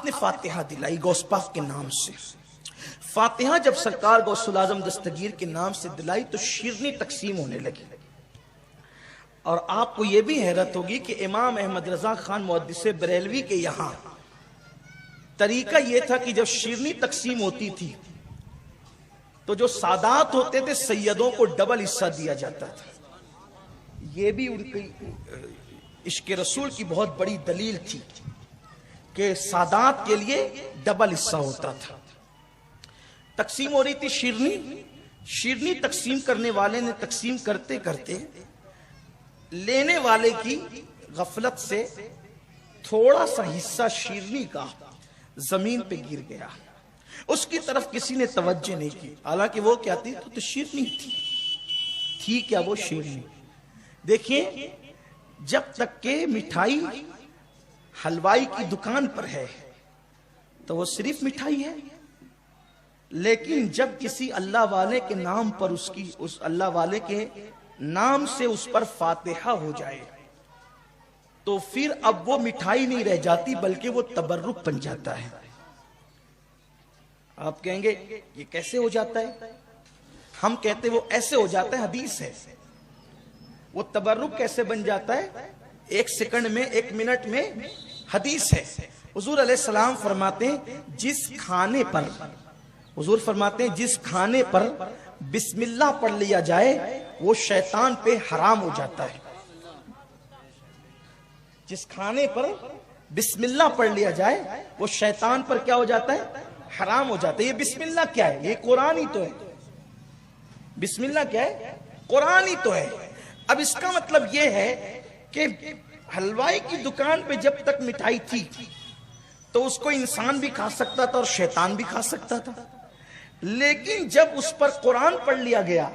نے فاتحہ دلائی غوث پاک کے نام سے. فاتحہ جب سرکار غوث العظم دستگیر کے نام سے دلائی تو شیرنی تقسیم ہونے لگی. اور آپ کو یہ بھی حیرت ہوگی کہ امام احمد رضا خان محدث بریلوی کے یہاں طریقہ یہ تھا کہ جب شیرنی تقسیم ہوتی تھی تو جو سادات ہوتے تھے سیدوں کو ڈبل حصہ دیا جاتا تھا. یہ بھی ان کی عشق رسول کی بہت بڑی دلیل تھی کہ سادات کے لیے ڈبل حصہ ہوتا تھا. تقسیم ہو رہی تھی شیرنی تقسیم کرنے والے نے تقسیم کرتے کرتے لینے والے کی غفلت سے تھوڑا سا حصہ شیرنی کا زمین پہ گر گیا. اس کی طرف کسی نے توجہ نہیں کی، حالانکہ وہ کیا تھی تو شیرنی تھی کیا وہ شیرنی. دیکھیں جب تک کہ مٹھائی حلوائی کی دکان پر ہے تو وہ صرف مٹھائی ہے، لیکن جب کسی اللہ والے کے نام پر اس اللہ والے کے نام سے اس پر فاتحہ ہو جائے تو پھر اب وہ مٹھائی نہیں رہ جاتی بلکہ وہ تبرک بن جاتا ہے. آپ کہیں گے یہ کیسے ہو جاتا ہے؟ ہم کہتے وہ ایسے ہو جاتا ہے، حدیث ہے. وہ تبرک کیسے بن جاتا ہے؟ ایک سیکنڈ میں، ایک منٹ میں، حدیث ہے. حضور علیہ السلام فرماتے ہیں جس کھانے پر بسم اللہ پڑھ لیا جائے وہ شیطان پہ حرام ہو جاتا ہے. جس کھانے پر بسم اللہ پڑھ لیا جائے وہ شیطان پر کیا ہو جاتا ہے؟ حرام ہو جاتا ہے. یہ بسم اللہ کیا ہے؟ یہ قرآن ہی تو ہے. بسم اللہ کیا ہے؟ قرآن ہی تو ہے. اب اس کا مطلب یہ ہے کہ حلوائی کی دکان پہ جب تک مٹھائی تھی تو اس کو انسان بھی کھا سکتا تھا اور شیطان بھی کھا سکتا تھا، لیکن جب اس پر قرآن پڑھ لیا گیا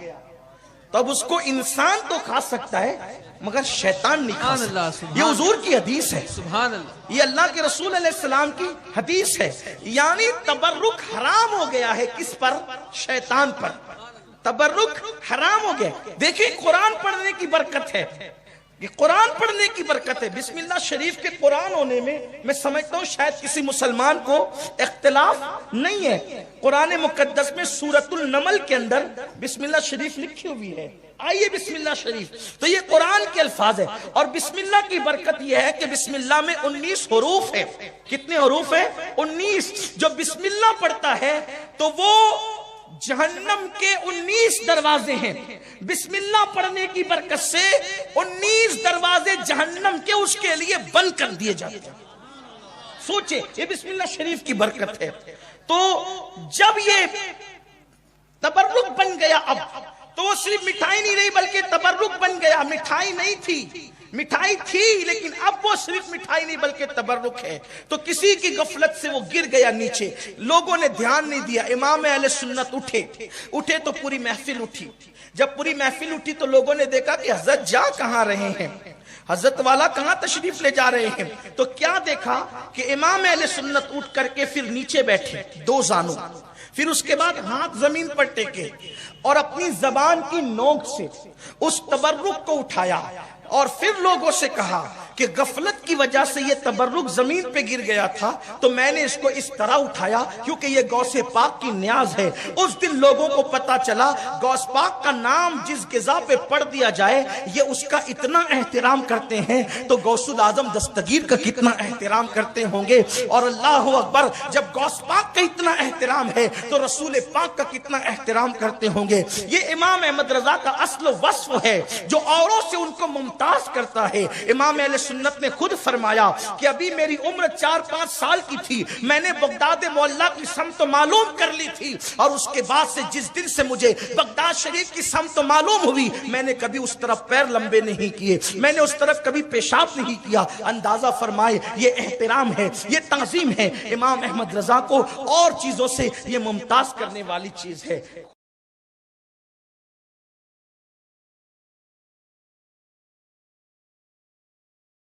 تو اب اس کو انسان تو کھا سکتا ہے مگر شیطان نہیں کھا سکتا. یہ حضور کی حدیث ہے، سبحان اللہ. یہ اللہ کے رسول علیہ السلام کی حدیث ہے. یعنی تبرک حرام ہو گیا ہے کس پر؟ شیطان پر. تبرک حرام ہو گیا. دیکھیں قرآن پڑھنے کی برکت ہے، یہ قرآن پڑھنے کی برکت ہے. بسم اللہ شریف کے قرآن ہونے میں سمجھتا ہوں شاید کسی مسلمان کو اختلاف نہیں ہے. قرآن مقدس میں سورۃ النمل کے اندر بسم اللہ شریف لکھی ہوئی ہے. آئیے بسم اللہ شریف، تو یہ قرآن کے الفاظ ہے. اور بسم اللہ کی برکت یہ ہے کہ بسم اللہ میں 19 حروف ہے. کتنے حروف ہیں؟ 19. جو بسم اللہ پڑھتا ہے تو وہ جہنم کے 19 دروازے ہیں. بسم اللہ پڑھنے کی برکت سے 19 دروازے جہنم کے اس کے لیے بند کر دیے جاتے ہیں. سوچے یہ بسم اللہ شریف کی برکت ہے. تو جب یہ تبرک بن گیا اب تو وہ صرف مٹھائی نہیں رہی بلکہ تبرک بن گیا. مٹھائی نہیں تھی، مٹھائی تھی لیکن اب وہ صرف مٹھائی نہیں بلکہ تبرک ہے. تو کسی کی غفلت سے وہ گر گیا نیچے، لوگوں نے دھیان نہیں دیا. امام اہل سنت اٹھے تو پوری محفل اٹھی. جب پوری محفل اٹھی تو لوگوں نے دیکھا کہ حضرت جا کہاں رہے ہیں، حضرت والا کہاں تشریف لے جا رہے ہیں. تو کیا دیکھا کہ امام اہل سنت اٹھ کر کے پھر نیچے بیٹھے 2 زانوں، پھر اس کے بعد ہاتھ زمین پر ٹیکے اور اپنی زبان کی نوک سے اس تبرک کو اٹھایا اور پھر لوگوں سے کہا کہ غفلت کی وجہ سے یہ تبرک زمین پہ گر گیا تھا تو میں نے اس کو اس طرح اٹھایا کیونکہ یہ غوث پاک کی نیاز ہے. اس دن لوگوں کو پتا چلا غوث پاک کا نام جس غذا پہ پڑھ دیا جائے یہ اس کا اتنا احترام کرتے ہیں تو غوث العظم دستگیر کا کتنا احترام کرتے ہوں گے. اور اللہ اکبر، جب غوث پاک کا اتنا احترام ہے تو رسول پاک کا کتنا احترام کرتے ہوں گے. یہ امام احمد رضا کا اصل وصف ہے جو اوروں سے ان کو ممتاز کرتا ہے. امام اہل سنت نے خود فرمایا کہ ابھی میری عمر 4-5 سال کی تھی، میں نے بغداد معلیٰ کی سمت معلوم کر لی تھی، اور اس کے بعد سے جس دن سے مجھے بغداد شریف کی سمت معلوم ہوئی میں نے کبھی اس طرف پیر لمبے نہیں کیے، میں نے اس طرف کبھی پیشاب نہیں کیا. اندازہ فرمائے یہ احترام ہے، یہ تعظیم ہے. امام احمد رضا کو اور چیزوں سے یہ ممتاز کرنے والی چیز ہے.